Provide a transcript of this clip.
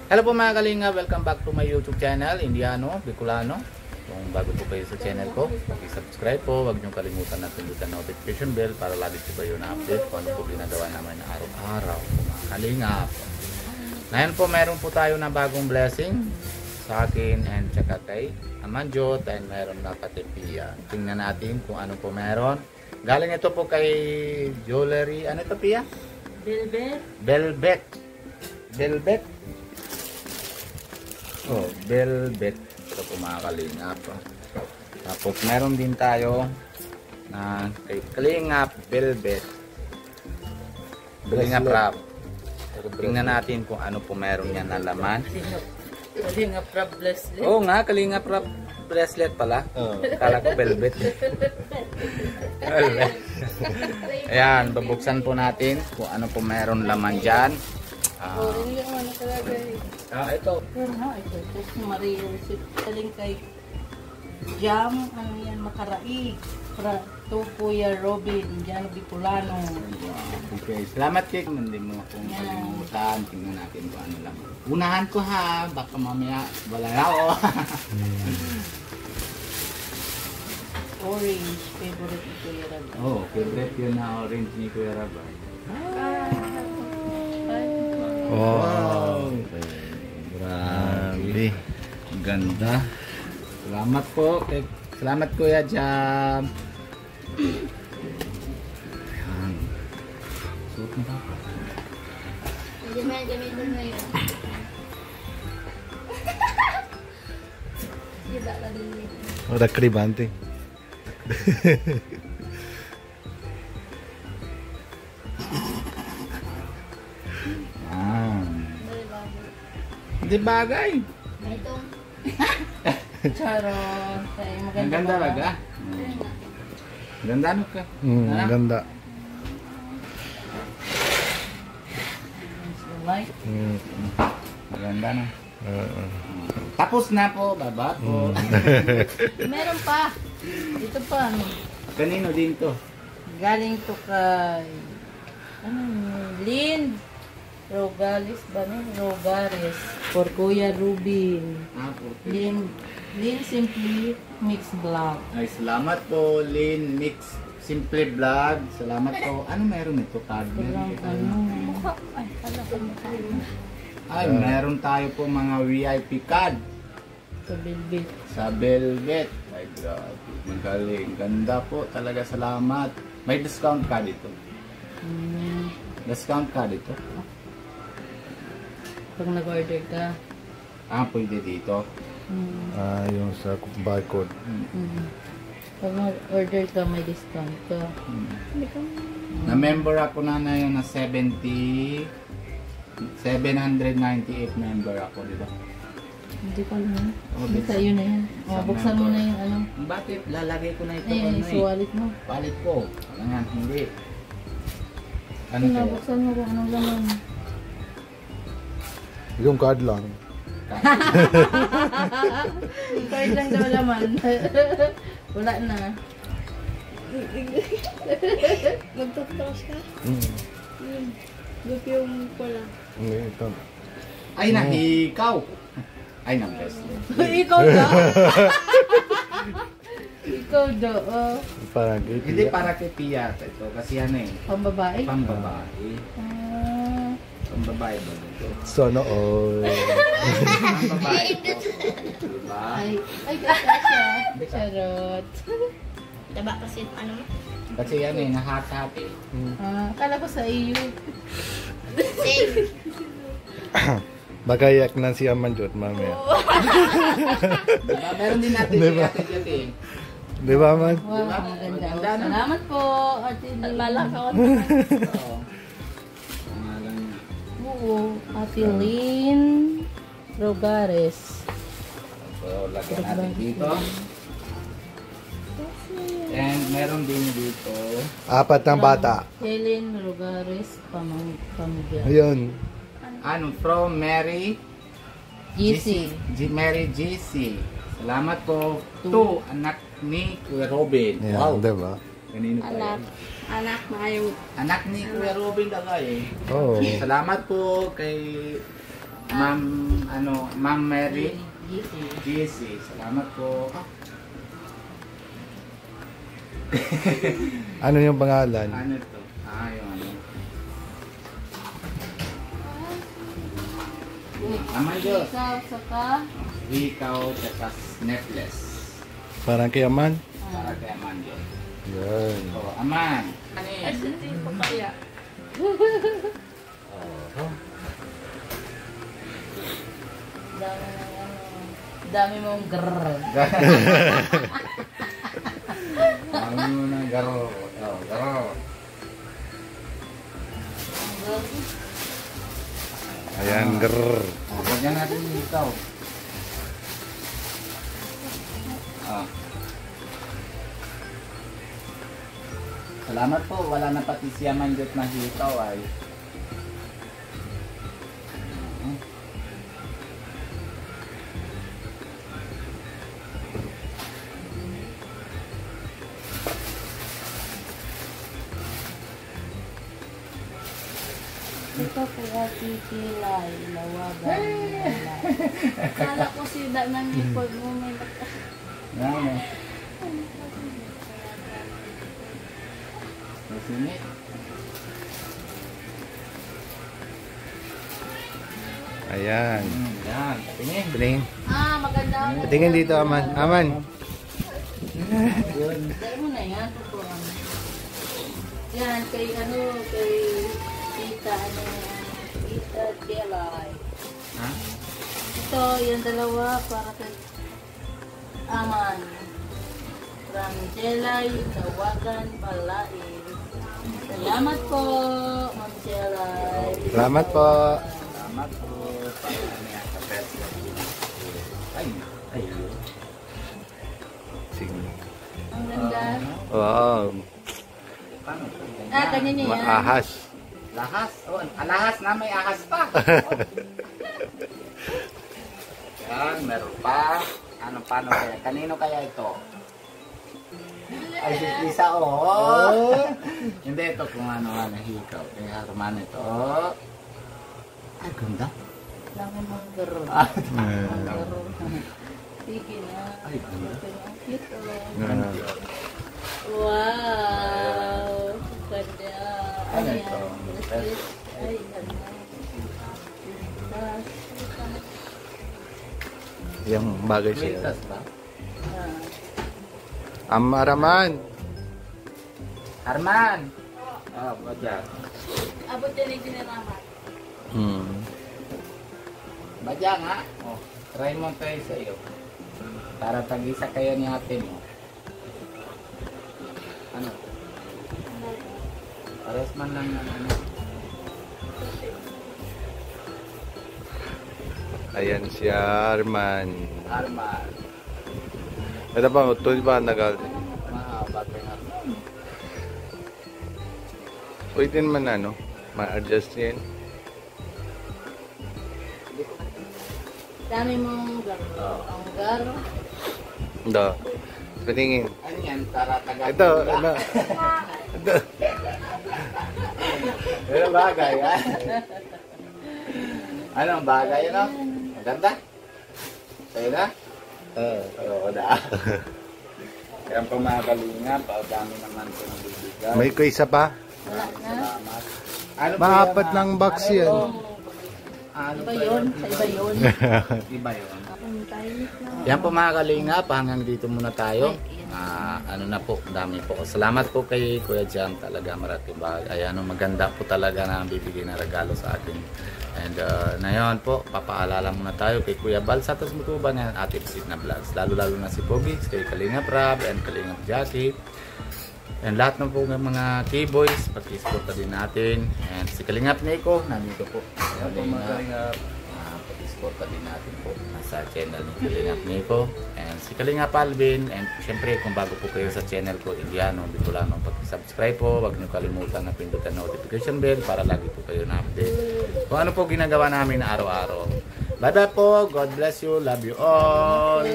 Hello po mga kalinga, welcome back to my YouTube channel, Indiano, Bicolano. Kung bago po kayo sa channel ko, subscribe po, huwag niyong kalimutan na pindutan notification bell para lagi po kayo na-update kung ano po ginagawa namin araw-araw po mga kalinga. Ngayon po meron po tayo na bagong blessing sa akin and tsaka kay Amanjot, and meron na katipian. Tingnan natin kung ano po meron. Galing ito po kay Jewelry, ano ito Pia? Velvet. Velvet. Velvet. Oh, velvet. Ito po mga kalingap. Tapos meron din tayo na kay Kalingap Velvet. Kalingap wrap. Tingnan natin kung ano po meron yan na laman. Kalingap wrap bracelet. Oo nga, Kalingap wrap bracelet pala. Kala ko velvet. Ayan, babuksan po natin kung ano po meron laman dyan. Ito. Ito Maria receipt. Galing kay Jam, ano yan, makaraig. Para to Kuya Robin, Indiano Bicolano. Okay, salamat kay. Hindi mo akong kalimutan. Tingnan natin kung ano lang. Unahan ko ha, baka mamaya wala ako. Orange, favorite ni Kuya Rabay. Oh, favorite yun na orange ni Kuya Rabay. Wow! Grabe. Ganda. Salamat po. Salamat Kuya Jam. Ayan. Suot mo ba? Gamitin mo yun. Ada kribante. Hindi bagay. Ito. Charot. Ay, Ang ganda ba? talaga. Ganda no ka. Ganda. Like. Maganda na. Tapos na po, baba po. Meron pa. Ito pa. Kanino din to? Galing to kay Lynn Rogales ba na? Rogares. For Kuya Rubin. Okay. Lynn Simply Mix Vlog. Ay, salamat po, Lynn Mix Simple Vlog. Salamat po. Ano meron ito? Card? Ay, meron tayo po mga VIP card. Sa Velvet. Sa Velvet. Ay, grabe. Magaling. Ganda po. Talaga salamat. May discount card ito. Discount card ito. Pag nag-order ka. Pwede dito. Yung sa barcode. Pag nag-order ka, may discount ka. Na-member ako na yun na 798 member ako, di ba? Hindi ko alam. Basta yun na yan. Buksan mo na yung ano. Bakit? Lalagay ko na ito. Ay, wallet mo. Wallet ko. Ayan, hindi. Ano Kaya kaya? buksan mo kung anong laman. Yung card lang. Card lang daw laman. Wala na. Magtutros ka? Gup yung pala. Ito. Ay, nahikaw. Ay, na-blesslet. Ikaw daw. Ikaw daw. Parang Hindi para kay Pia ito. Kasi ano eh. Pambabae? Pambabae. Pambabae ba ito? Sono all. Pambabae ito. Diba? Ay, gata siya. Charot. Diba kasi ano? Kasi yan eh, nahati-hati. Akala ko sa iyo. Same. Baka iyak na si Amanjot mamaya. Diba? Meron din natin Diba? dati. Di ba man? Wow, ang ganda. Salamat po. Ate Nagbalak ako. Oo. Pangalan niya. Oo. Ate Lynn Rogares. So, lagyan natin dito. And meron din dito. 4 ng bata. Helen Rogares Pamigyan. Ayun. Ano? From Mary GC. Mary GC. Salamat po. To anak ni Kuya Robin. Yan, Wow. diba? Kanino pa Anak. yun? Anak na yung Anak ni Kuya Robin talaga eh. Oo. Salamat po kay Ma'am Mary Gisi. GC. Salamat po. Ano yung pangalan? Ano to? Yung ano. Amanjot. Ikaw, saka. Ikaw, tsaka necklace. Parang kay Aman? Para kay Amanjot. Yan. Oh, Aman. Ano Ay, yan? hindi po kaya. Dami ng ano. Dami mong grrr. Ano mo na garo? Oh, garo. Ayan, grrr. Oh, lagyan natin ikaw. Salamat po. Wala na pati siya manjot na hitaw ay. Ito po kilay, lawagan. Kala ko si da nang ipod mo may Ano? Masinit. Ayan. Yan. Tingin. Tingin. Maganda ako. Tingin dito, Aman. Aman. Yun. Dahil mo na yan, tutuan. Yan, kay Tita, Tita Jelay. Ha? Ito, yung dalawa para kay Aman. From Jelay, Tawagan, Palain. Salamat po, Ma'am Jelay. Salamat po. Salamat po. Ay. Ay. Sige. Ang ganda. Wow. Paano? Kanya niya yan. Maahas. Lahas. Oh, alahas na may ahas pa. Yan, meron pa. Paano kaya? Kanino kaya ito? Ay, isa oh. Hindi ito kung ano hikaw. Kaya Arman ito. Ay, ganda. Laki mo girl. Sige na. Ay, ganda. Ang cute Yan. Wow! Ganda. Ano ito? Ay, ganda. Yung bagay siya. Quitas ba? Amaraman. Arman! Oh, badya. abot din yung dinaraman. Badya nga. Oh, try mo tayo sa iyo. Para tag-isa kayo ni ate mo. Ano? Pares man lang ng ano. Ayan si Arman. Arman. Ito pa, ito ba nagal? Mahaba kay Arman. Pwede naman ma-adjust yan. Dami mong garo. Ang garo. Ito. Patingin. Ano yan? Para taga. Ito. Ito. Pero bagay, ha? Anong bagay, ano? Maganda? Sa'yo na? Oo, da. Kaya pa mga kalinga, dami naman ito nabibigay. May ko isa pa. Wala na. Salamat. Ano po Maapat yan, ng box yan. Ano Iba po yun. Sa iba yun. Iba yun. Ang tayo na. Yan po mga kalinga, hanggang dito muna tayo. Ano na po, dami po. Salamat po kay Kuya Jan, talaga marating bagay. Ay, maganda po talaga na bibigay na regalo sa akin. And ngayon po, papaalala muna tayo kay Kuya Bal sa Mutuban ng ating visit na vlogs. Lalo-lalo na si Pogi, kay Kalinga Prab, and Kalinga Jackie. And lahat ng po ng mga K-Boys, pag-isporta din natin. And si Kalingap Nico, nandito po. Kalingap. Pag-isporta din natin po sa channel ni Kalingap Nico. And si Kalingap Alvin. And syempre, kung bago po kayo sa channel ko, Indiano, Bicolano, pag-subscribe po. Huwag niyo kalimutan na pindutan notification bell para lagi po kayo na-update kung ano po ginagawa namin araw-araw. Bye-bye po. God bless you. Love you all.